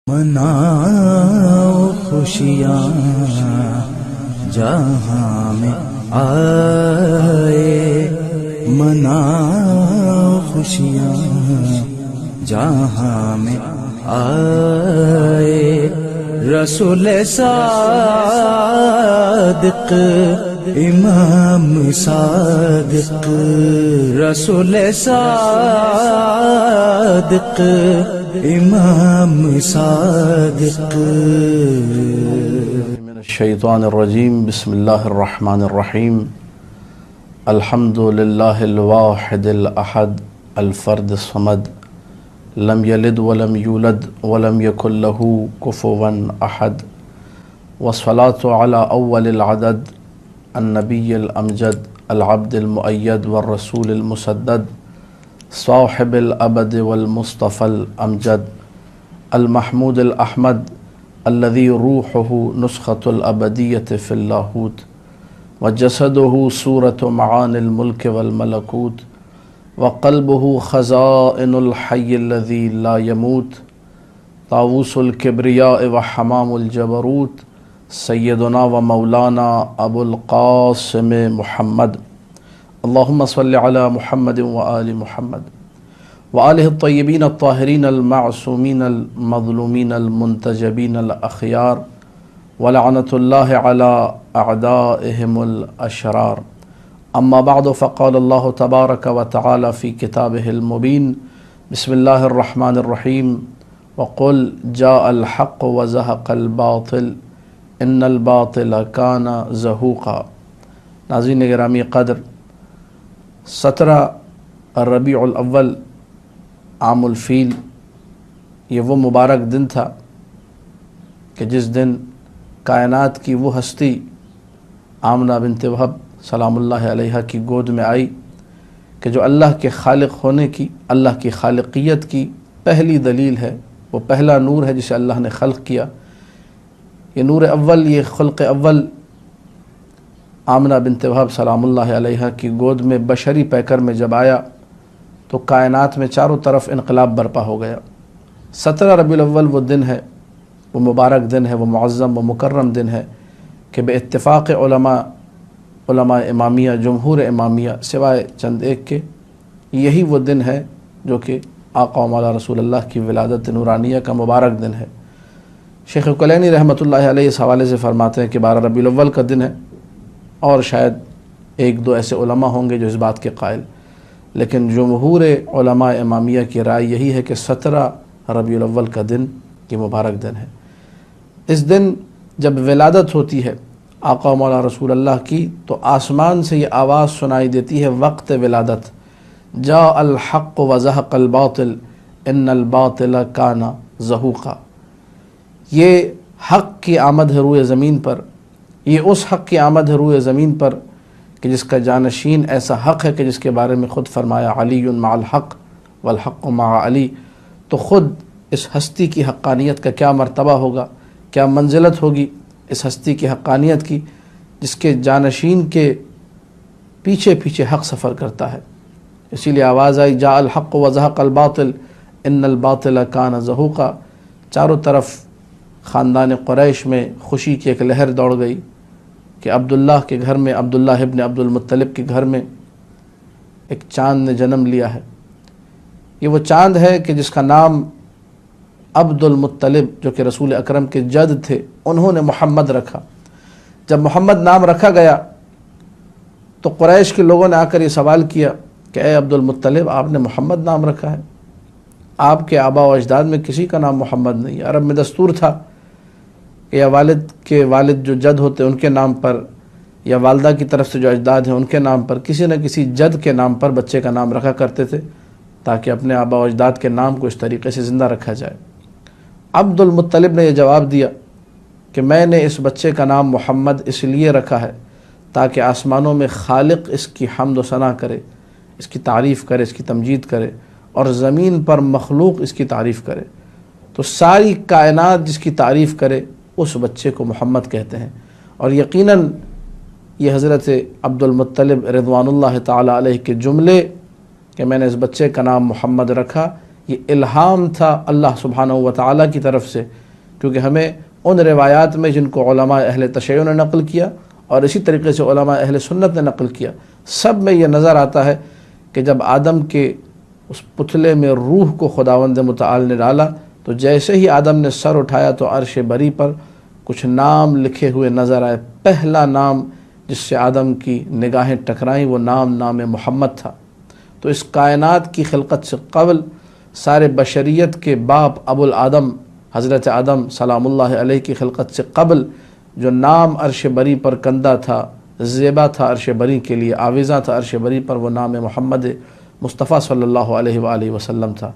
مناؤ خوشیاں جہاں میں آئے، مناؤ خوشیاں جہاں میں آئے، رسول صادق امام صادق، رسول صادق امام صادق۔ من الشیطان الرجیم، بسم اللہ الرحمن الرحیم۔ الحمد للہ الواحد الاحد الفرد الصمد، لم یلد ولم یولد ولم یکن له کفوا احد، والصلاة علی اول العدد النبی الامجد العبد المؤید والرسول المسدد، صاحب الابد والمصطفى الامجد، المحمود الاحمد الذي روحه نسخة الابدیة في اللاہوت، وجسده صورة معاني الملك والملكوت، وقلبه خزائن الحي الذي لا يموت، طاووس الكبرياء وحمام الجبروت، سيدنا ومولانا ابو القاسم محمد، اللهم صل على محمد وآل محمد وآلہ الطیبین الطاہرین المعصومین المظلومین المنتجبین الاخیار، ولعنۃ اللہ علی اعدائہم الاشرار۔ اما بعد، فقال اللہ تبارک وتعالی فی کتابہ المبین، بسم اللہ الرحمن الرحیم، وقل جاء الحق وزہق الباطل ان الباطل کان زہوقا۔ ناظرین گرامی قدر، 17 ربیع الاول عام الفیل، یہ وہ مبارک دن تھا کہ جس دن کائنات کی وہ ہستی آمنہ بنت وہب سلام اللہ علیہا کی گود میں آئی کہ جو اللہ کے خالق ہونے کی، اللہ کی خالقیت کی پہلی دلیل ہے، وہ پہلا نور ہے جسے اللہ نے خلق کیا۔ یہ نور اول، یہ خلق اول آمنہ بنت وہب سلام اللہ علیہا کی گود میں بشری پیکر میں جب آیا تو کائنات میں چاروں طرف انقلاب برپا ہو گیا۔ 17 ربیع الاول وہ دن ہے، وہ مبارک دن ہے، وہ معظم و مکرم دن ہے کہ بے اتفاق علماء امامیہ، جمہور امامیہ سوائے چند ایک کے، یہی وہ دن ہے جو کہ آقا و مولا رسول اللہ کی ولادت نورانیہ کا مبارک دن ہے۔ شیخ کلینی رحمۃ اللہ علیہ اس حوالے سے فرماتے ہیں کہ 12 ربیع الاول کا دن ہے، اور شاید ایک دو ایسے علماء ہوں گے جو اس بات کے قائل، لیکن جمہور علماء امامیہ کی رائے یہی ہے کہ 17 ربیع الاول کا دن یہ مبارک دن ہے۔ اس دن جب ولادت ہوتی ہے آقا و مولا رسول اللہ کی تو آسمان سے یہ آواز سنائی دیتی ہے وقت ولادت، جاء الحق وزہق الباطل ان الباطل کان زہوقا۔ یہ حق کی آمد ہے روئے زمین پر، یہ اس حق کی آمد ہے روئے زمین پر کہ جس کا جانشین ایسا حق ہے کہ جس کے بارے میں خود فرمایا علی مع الحق والحق مع علی۔ تو خود اس ہستی کی حقانیت کا کیا مرتبہ ہوگا، کیا منزلت ہوگی اس ہستی کی حقانیت کی، جس کے جانشین کے پیچھے پیچھے حق سفر کرتا ہے۔ اسی لیے آواز آئی جاء الحق وزہق الباطل ان الباطل کان زہوقا۔ چاروں طرف خاندان قریش میں خوشی کی ایک لہر دوڑ گئی کہ عبداللہ کے گھر میں، عبداللہ ابن عبد المطلب کے گھر میں ایک چاند نے جنم لیا ہے۔ یہ وہ چاند ہے کہ جس کا نام عبد المطلب جو کہ رسول اکرم کے جد تھے، انہوں نے محمد رکھا۔ جب محمد نام رکھا گیا تو قریش کے لوگوں نے آ کر یہ سوال کیا کہ اے عبد المطلب، آپ نے محمد نام رکھا ہے، آپ کے آبا و اجداد میں کسی کا نام محمد نہیں ہے۔ عرب میں دستور تھا کہ یا والد کے والد جو جد ہوتے ان کے نام پر، یا والدہ کی طرف سے جو اجداد ہیں ان کے نام پر، کسی نہ کسی جد کے نام پر بچے کا نام رکھا کرتے تھے تاکہ اپنے آبا و اجداد کے نام کو اس طریقے سے زندہ رکھا جائے۔ عبد المطلب نے یہ جواب دیا کہ میں نے اس بچے کا نام محمد اس لیے رکھا ہے تاکہ آسمانوں میں خالق اس کی حمد و ثنا کرے، اس کی تعریف کرے، اس کی تمجید کرے، اور زمین پر مخلوق اس کی تعریف کرے، تو ساری کائنات جس کی تعریف کرے اس بچے کو محمد کہتے ہیں۔ اور یقیناً یہ حضرت عبد المطلب رضوان اللہ تعالی علیہ کے جملے کہ میں نے اس بچے کا نام محمد رکھا، یہ الہام تھا اللہ سبحانہ و تعالیٰ کی طرف سے، کیونکہ ہمیں ان روایات میں جن کو علماء اہل تشیع نے نقل کیا اور اسی طریقے سے علماء اہل سنت نے نقل کیا، سب میں یہ نظر آتا ہے کہ جب آدم کے اس پتلے میں روح کو خداوند متعال نے ڈالا تو جیسے ہی آدم نے سر اٹھایا تو عرش بری پر کچھ نام لکھے ہوئے نظر آئے۔ پہلا نام جس سے آدم کی نگاہیں ٹکرائیں وہ نام محمد تھا۔ تو اس کائنات کی خلقت سے قبل سارے بشریت کے باپ ابو الآدم حضرت آدم سلام اللہ علیہ کی خلقت سے قبل جو نام عرش بری پر کندہ تھا، زیبا تھا عرش بری کے لیے، آویزاں تھا عرش بری پر، وہ نام محمد مصطفیٰ صلی اللہ علیہ وآلہ وسلم تھا۔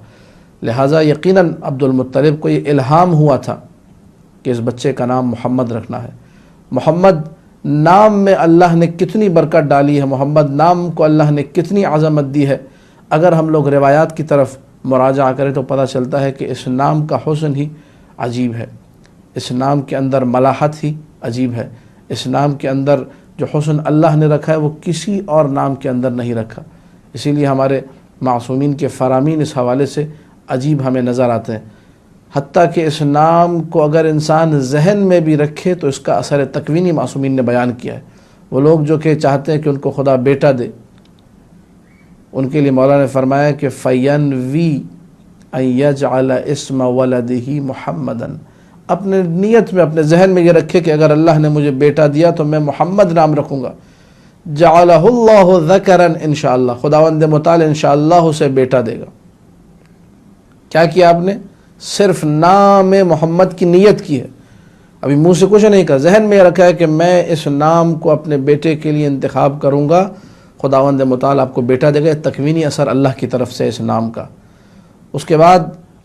لہٰذا یقیناً عبد المطلب کو یہ الہام ہوا تھا کہ اس بچے کا نام محمد رکھنا ہے۔ محمد نام میں اللہ نے کتنی برکت ڈالی ہے، محمد نام کو اللہ نے کتنی عظمت دی ہے۔ اگر ہم لوگ روایات کی طرف مراجعہ کریں تو پتہ چلتا ہے کہ اس نام کا حسن ہی عجیب ہے، اس نام کے اندر ملاحت ہی عجیب ہے، اس نام کے اندر جو حسن اللہ نے رکھا ہے وہ کسی اور نام کے اندر نہیں رکھا۔ اسی لیے ہمارے معصومین کے فرامین اس حوالے سے عجیب ہمیں نظر آتے ہیں، حتیٰ کہ اس نام کو اگر انسان ذہن میں بھی رکھے تو اس کا اثر تکوینی معصومین نے بیان کیا ہے۔ وہ لوگ جو کہ چاہتے ہیں کہ ان کو خدا بیٹا دے، ان کے لیے مولا نے فرمایا کہ فَيَنْوِي أَن يَجْعَلَ اسْمَ وَلَدِهِ مُحَمَّدًا، اپنے نیت میں اپنے ذہن میں یہ رکھے کہ اگر اللہ نے مجھے بیٹا دیا تو میں محمد نام رکھوں گا۔ جَعَلَهُ اللَّهُ ذَكَرًا انشاءاللہ، خداوند متعال انشاءاللہ اسے بیٹا دے گا۔ کیا کیا آپ نے؟ صرف نام محمد کی نیت کی ہے، ابھی منہ سے کچھ نہیں کہا، ذہن میں یہ رکھا ہے کہ میں اس نام کو اپنے بیٹے کے لیے انتخاب کروں گا، خداوند متعال آپ کو بیٹا دے گا۔ تکوینی اثر اللہ کی طرف سے اس نام کا۔ اس کے بعد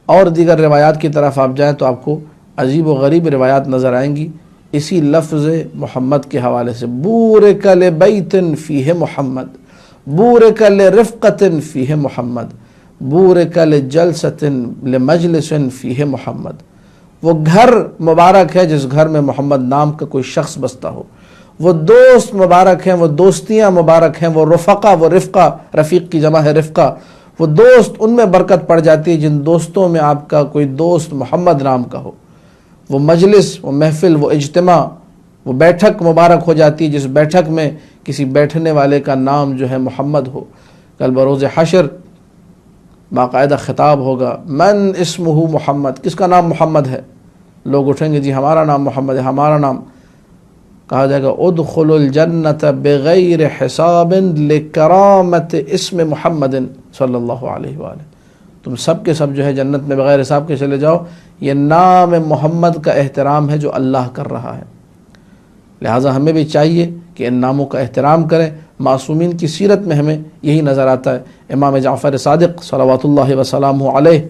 اور دیگر روایات کی طرف آپ جائیں تو آپ کو عجیب و غریب روایات نظر آئیں گی اسی لفظ محمد کے حوالے سے۔ بورک لبیت فیہ محمد، بورک لرفقۃ فیہ محمد، بورک لجلسۃ لمجلس فیہ محمد۔ وہ گھر مبارک ہے جس گھر میں محمد نام کا کوئی شخص بستا ہو، وہ دوست مبارک ہیں، وہ دوستیاں مبارک ہیں، وہ رفقہ، وہ رفقہ، رفیق کی جمع ہے رفقہ، وہ دوست، ان میں برکت پڑ جاتی ہے جن دوستوں میں آپ کا کوئی دوست محمد نام کا ہو۔ وہ مجلس، وہ محفل، وہ اجتماع، وہ بیٹھک مبارک ہو جاتی ہے جس بیٹھک میں کسی بیٹھنے والے کا نام جو ہے محمد ہو۔ کل بروز حشر باقاعدہ خطاب ہوگا، من اسمہ محمد، کس کا نام محمد ہے؟ لوگ اٹھیں گے، جی ہمارا نام محمد ہے، ہمارا نام۔ کہا جائے گا ادخلوا الجنت بغیر حساب لکرامت اسم محمد صلی اللہ علیہ وآلہ، تم سب کے سب جو ہے جنت میں بغیر حساب کے چلے جاؤ، یہ نام محمد کا احترام ہے جو اللہ کر رہا ہے۔ لہٰذا ہمیں بھی چاہیے کہ ان ناموں کا احترام کریں۔ معصومین کی سیرت میں ہمیں یہی نظر آتا ہے۔ امام جعفر صادق صلوات اللہ وسلامہ علیہ،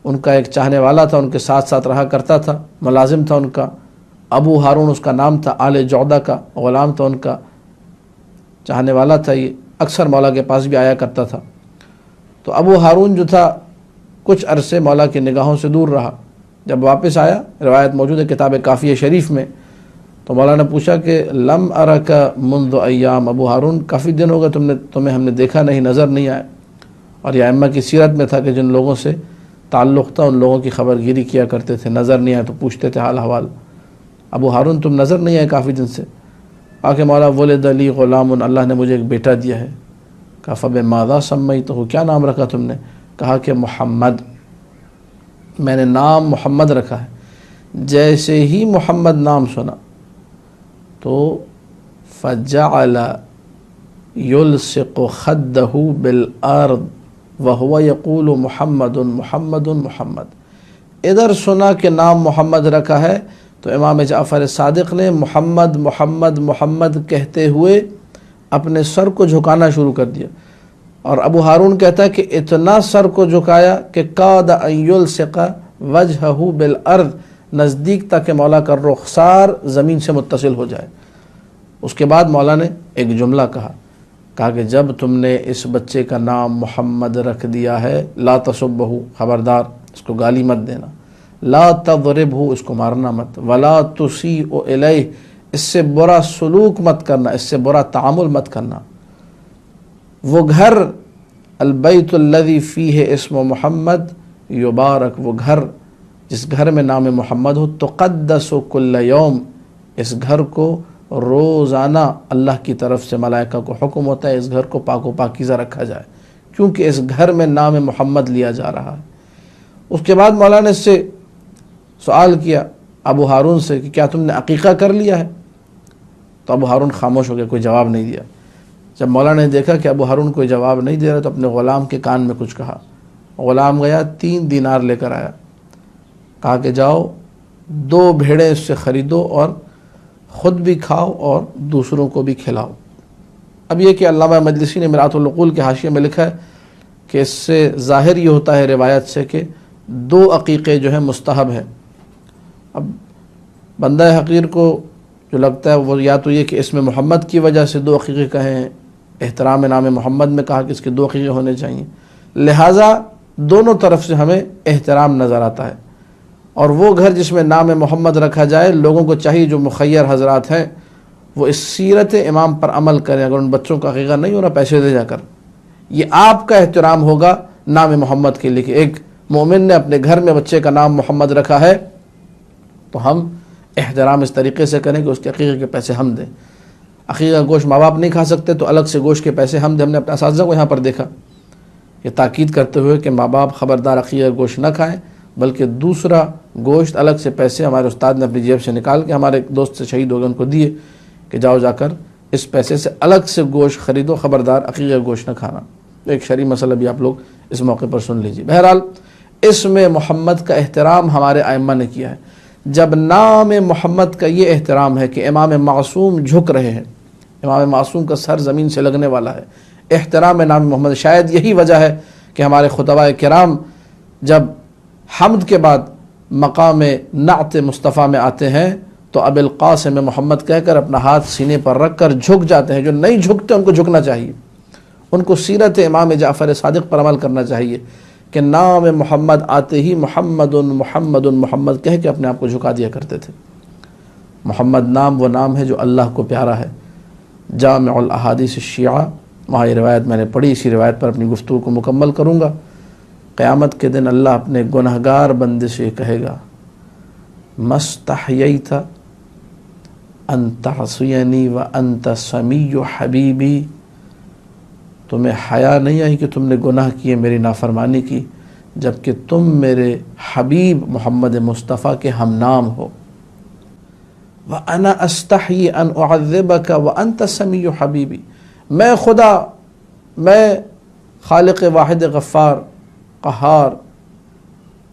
ان کا ایک چاہنے والا تھا، ان کے ساتھ ساتھ رہا کرتا تھا، ملازم تھا ان کا، ابو ہارون اس کا نام تھا، آل جودہ کا غلام تھا ان کا، چاہنے والا تھا، یہ اکثر مولا کے پاس بھی آیا کرتا تھا۔ تو ابو ہارون جو تھا کچھ عرصے مولا کی نگاہوں سے دور رہا، جب واپس آیا، روایت موجود ہے کتاب کافیہ شریف میں، تو مولا نے پوچھا کہ لم ارک منذ ایام، ابو ہارون کافی دن ہو گئے تمہیں ہم نے دیکھا نہیں، نظر نہیں آئے۔ اور یہ ائمہ کی سیرت میں تھا کہ جن لوگوں سے تعلق تھا ان لوگوں کی خبر گیری کیا کرتے تھے، نظر نہیں آئے تو پوچھتے تھے حال حوال، ابو ہارون تم نظر نہیں آئے کافی دن سے۔ آکے مولا ولد لی غلام، اللہ نے مجھے ایک بیٹا دیا ہے۔ کہا فبماذا سمیتہ، کیا نام رکھا تم نے؟ کہا کہ محمد، میں نے نام محمد رکھا ہے۔ جیسے ہی محمد نام سنا تو فجعل یلصق خدہ بالارض وہو یقول محمد محمد محمد۔ ادھر سنا کہ نام محمد رکھا ہے تو امام جعفر صادق نے محمد محمد محمد کہتے ہوئے اپنے سر کو جھکانا شروع کر دیا، اور ابو ہارون کہتا ہے کہ اتنا سر کو جھکایا کہ کاد ان یلصق وجہہ بالارض، نزدیک تک کہ مولا کا رخسار زمین سے متصل ہو جائے۔ اس کے بعد مولا نے ایک جملہ کہا کہ جب تم نے اس بچے کا نام محمد رکھ دیا ہے، لا تسبہ، خبردار اس کو گالی مت دینا، لا تضربہ، اس کو مارنا مت، ولا تسیء الیہ، اس سے برا سلوک مت کرنا، اس سے برا تعامل مت کرنا۔ وہ گھر البیت الذی فیہ اسم محمد یبارک، وہ گھر جس گھر میں نام محمد ہو، تقدس کل یوم، اس گھر کو روزانہ اللہ کی طرف سے ملائکہ کو حکم ہوتا ہے اس گھر کو پاک و پاکیزہ رکھا جائے، کیونکہ اس گھر میں نام محمد لیا جا رہا ہے۔ اس کے بعد مولانا نے اس سے سوال کیا ابو ہارون سے کہ کیا تم نے عقیقہ کر لیا ہے؟ تو ابو ہارون خاموش ہو گیا، کوئی جواب نہیں دیا۔ جب مولانا نے دیکھا کہ ابو ہارون کوئی جواب نہیں دے رہا تو اپنے غلام کے کان میں کچھ کہا۔ غلام گیا 3 دینار لے کر آیا، کہا کہ جاؤ 2 بھیڑیں اس سے خریدو اور خود بھی کھاؤ اور دوسروں کو بھی کھلاؤ۔ اب یہ کہ علامہ مجلسی نے مرآت العقول کے حاشیے میں لکھا ہے کہ اس سے ظاہر یہ ہوتا ہے روایت سے کہ 2 عقیقے جو ہیں مستحب ہیں۔ اب بندہ حقیر کو جو لگتا ہے وہ یا تو یہ کہ اسم محمد کی وجہ سے 2 عقیقے کہیں، احترام نام محمد میں کہا کہ اس کے 2 عقیقے ہونے چاہیے، لہٰذا دونوں طرف سے ہمیں احترام نظر آتا ہے۔ اور وہ گھر جس میں نام محمد رکھا جائے، لوگوں کو چاہیے جو مخیر حضرات ہیں وہ اس سیرت امام پر عمل کریں۔ اگر ان بچوں کا عقیقہ نہیں ہو رہا، پیسے دے جا کر، یہ آپ کا احترام ہوگا نام محمد کے لیے کہ ایک مومن نے اپنے گھر میں بچے کا نام محمد رکھا ہے تو ہم احترام اس طریقے سے کریں کہ اس کے عقیقے کے پیسے ہم دیں۔ عقیقہ گوشت ماں باپ نہیں کھا سکتے تو الگ سے گوشت کے پیسے ہم دیں۔ ہم نے اپنے اساتذہ کو یہاں پر دیکھا یہ تاکید کرتے ہوئے کہ ماں باپ خبردار عقیقہ گوشت نہ کھائیں، بلکہ دوسرا گوشت الگ سے پیسے ہمارے استاد نے اپنی جیب سے نکال کے ہمارے ایک دوست سے شہید ہو گئے ان کو دیے کہ جاؤ جا کر اس پیسے سے الگ سے گوشت خریدو، خبردار عقیقہ گوشت نہ کھانا۔ ایک شرعی مسئلہ بھی آپ لوگ اس موقع پر سن لیجیے۔ بہرحال اسم محمد کا احترام ہمارے ائمہ نے کیا ہے۔ جب نام محمد کا یہ احترام ہے کہ امام معصوم جھک رہے ہیں، امام معصوم کا سر زمین سے لگنے والا ہے، احترام نام محمد، شاید یہی وجہ ہے کہ ہمارے خطباء کرام جب حمد کے بعد مقام نعت مصطفیٰ میں آتے ہیں تو ابو القاسم محمد کہہ کر اپنا ہاتھ سینے پر رکھ کر جھک جاتے ہیں۔ جو نہیں جھکتے ان کو جھکنا چاہیے، ان کو سیرت امام جعفر صادق پر عمل کرنا چاہیے کہ نام محمد آتے ہی محمد محمد محمد کہہ کے اپنے آپ کو جھکا دیا کرتے تھے۔ محمد نام وہ نام ہے جو اللہ کو پیارا ہے۔ جامع الاحادیث الشیعہ، وہاں یہ روایت میں نے پڑھی، اسی روایت پر اپنی گفتگو کو مکمل کروں گا۔ قیامت کے دن اللہ اپنے گنہگار بندے سے یہ کہے گا مستحییت ان تعصینی وانت سمیع حبیبی، تمہیں حیا نہیں آئی کہ تم نے گناہ کیے، میری نافرمانی کی، جبکہ تم میرے حبیب محمد مصطفیٰ کے ہم نام ہو۔ وَأَنَا أَسْتَحْيِي أَنْ أُعَذِّبَكَ وَأَنْتَ سَمِيُّ حَبِيبِي، میں خدا، میں خالق واحد غفار قہار،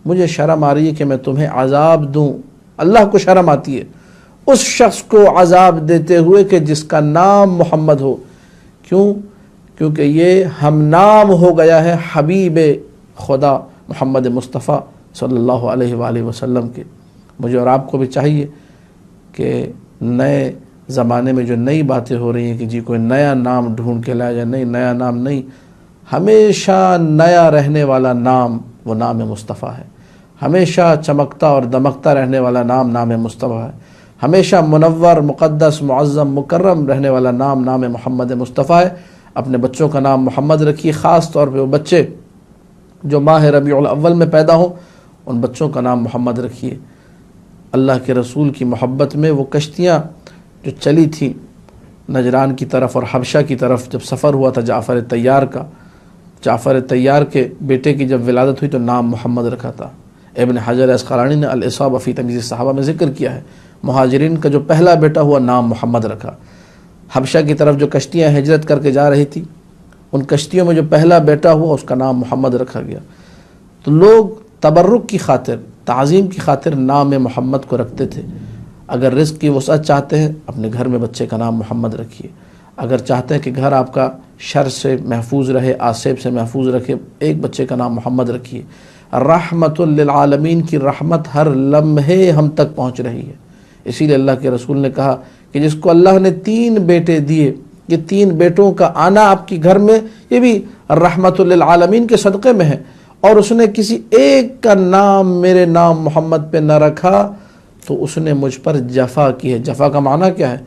مجھے شرم آ رہی ہے کہ میں تمہیں عذاب دوں۔ اللہ کو شرم آتی ہے اس شخص کو عذاب دیتے ہوئے کہ جس کا نام محمد ہو۔ کیوں؟ کیونکہ یہ ہم نام ہو گیا ہے حبیب خدا محمد مصطفیٰ صلی اللہ علیہ وآلہ وسلم کے۔ مجھے اور آپ کو بھی چاہیے کہ نئے زمانے میں جو نئی باتیں ہو رہی ہیں کہ جی کوئی نیا نام ڈھونڈ کے لایا جائے، نہیں، نیا نام نہیں، ہمیشہ نیا رہنے والا نام وہ نام مصطفیٰ ہے۔ ہمیشہ چمکتا اور دمکتا رہنے والا نام نام مصطفیٰ ہے۔ ہمیشہ منور، مقدس، معظم، مکرم رہنے والا نام نام محمد مصطفیٰ ہے۔ اپنے بچوں کا نام محمد رکھیے، خاص طور پہ وہ بچے جو ماہ ربیع الاول میں پیدا ہوں ان بچوں کا نام محمد رکھیے۔ اللہ کے رسول کی محبت میں وہ کشتیاں جو چلی تھیں نجران کی طرف اور حبشہ کی طرف، جب سفر ہوا تھا جعفر طیار کا، جعفر طیار کے بیٹے کی جب ولادت ہوئی تو نام محمد رکھا تھا۔ ابن حجر اسقلانی نے الاصابہ فی تمییز الصحابہ میں ذکر کیا ہے، مہاجرین کا جو پہلا بیٹا ہوا نام محمد رکھا۔ حبشہ کی طرف جو کشتیاں ہجرت کر کے جا رہی تھی ان کشتیوں میں جو پہلا بیٹا ہوا اس کا نام محمد رکھا گیا۔ تو لوگ تبرک کی خاطر، تعظیم کی خاطر نام محمد کو رکھتے تھے۔ اگر رزق کی وسعت چاہتے ہیں اپنے گھر میں بچے کا نام محمد رکھیے۔ اگر چاہتے ہیں کہ گھر آپ کا شر سے محفوظ رہے، آصیب سے محفوظ رکھے، ایک بچے کا نام محمد رکھیے۔ رحمت للعالمین کی رحمت ہر لمحے ہم تک پہنچ رہی ہے۔ اسی لیے اللہ کے رسول نے کہا کہ جس کو اللہ نے 3 بیٹے دیے، یہ 3 بیٹوں کا آنا آپ کی گھر میں یہ بھی رحمت للعالمین کے صدقے میں ہے، اور اس نے کسی ایک کا نام میرے نام محمد پہ نہ رکھا تو اس نے مجھ پر جفا کی ہے۔ جفا کا معنی کیا ہے؟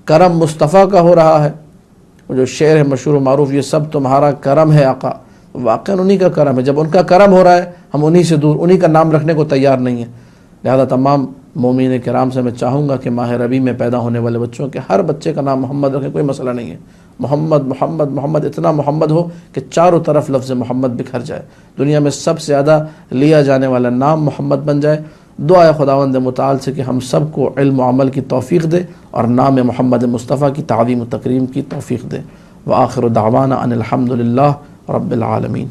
کرم مصطفیٰ کا ہو رہا ہے وہ جو شعر ہے مشہور و معروف، یہ سب تمہارا کرم ہے آقا، واقعاً انہی کا کرم ہے. جب ان کا کرم ہو رہا ہے ہم انہی سے دور، انہی کا نام رکھنے کو تیار نہیں ہیں. لہذا تمام مومنین کرام سے میں چاہوں گا کہ ماہ ربیع میں پیدا ہونے والے بچوں کے ہر بچے کا نام محمد رکھیں، کوئی مسئلہ نہیں ہے. محمد محمد محمد، اتنا محمد ہو کہ چاروں طرف لفظ محمد بکھر جائے، دنیا میں سب سے زیادہ لیا جانے والا نام محمد بن جائے. دعا ہے خداوند متعال سے کہ ہم سب کو علم و عمل کی توفیق دے اور نام محمد مصطفیٰ کی تعظیم و تکریم کی توفیق دے. وآخر دعوانا ان الحمد للہ رب العالمین.